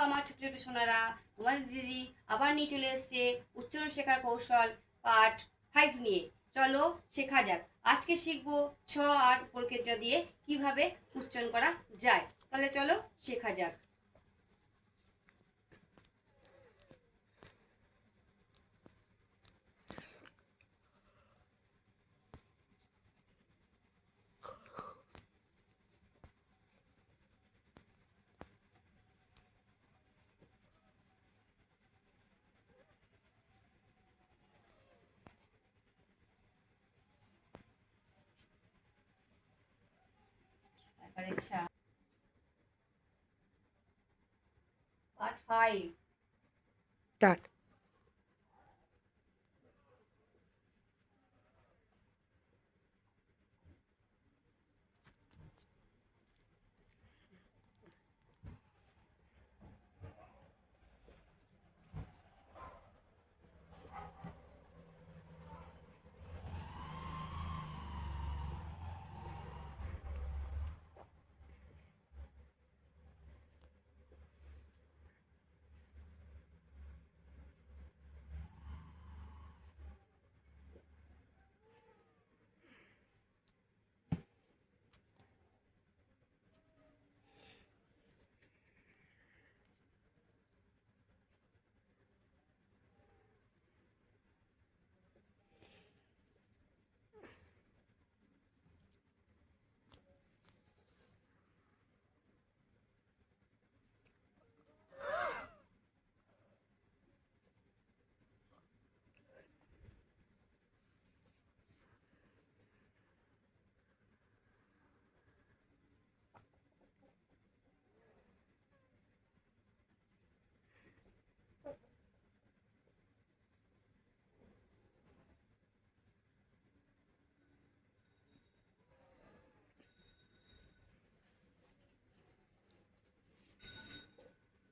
আমার ছোট ছোট সোনারা, তোমাদের দিদি আবার নিয়ে চলে এসেছে উচ্চারণ শেখার কৌশল পার্ট 5 নিয়ে। চলো শেখা যাক। আজকে শিখবো ছ আর উপরকের জ দিয়ে কিভাবে উচ্চারণ করা যায়। তাহলে চলো শেখা যাক। আচ্ছা, পার্ট 5 স্টার্ট।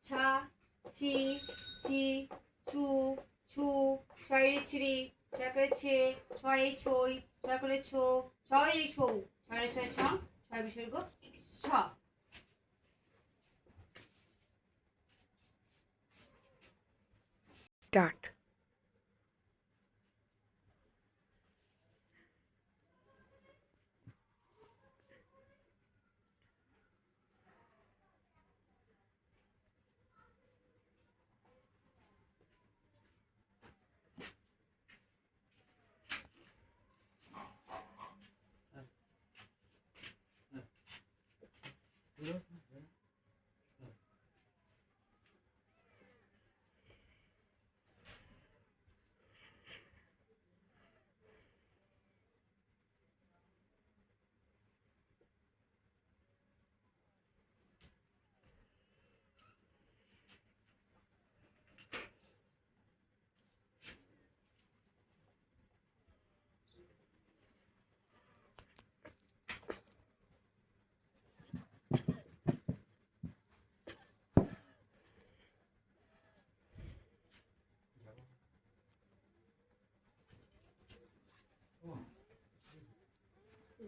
ছা, ছি, ছি, ছু, ছু, ছয়রে ছিড়ি, ছয় করে ছে, ছয় ছই, ছয় করে ছো, ছয় ছৌ, ছয় ছয় ছ, ছয় বিসর্গ ছ। স্টার্ট।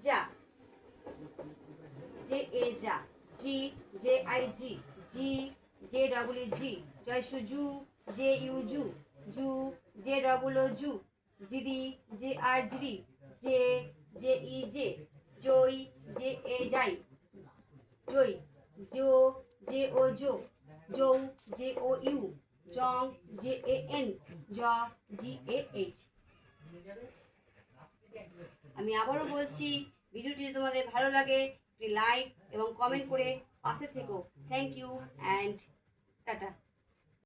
যা, জে এ যা, জি, জে আই জি, জি, জে ডবল ই জি, জয় সুজু, জে ইউ জু, জু, জে ডবল ও জু, জিডি, জে আর জিডি, জে, জে ই জে, জই, জে এ যাই, জই, জো, জে ও জো, জৌ, জে ও ইউ, জং, জে এ এন, জ, জি এ এইচ। আমি আবারও বলছি, ভিডিওটি যদি তোমাদের ভালো লাগে একটি লাইক এবং কমেন্ট করে পাশে থেকো। Thank you and tata.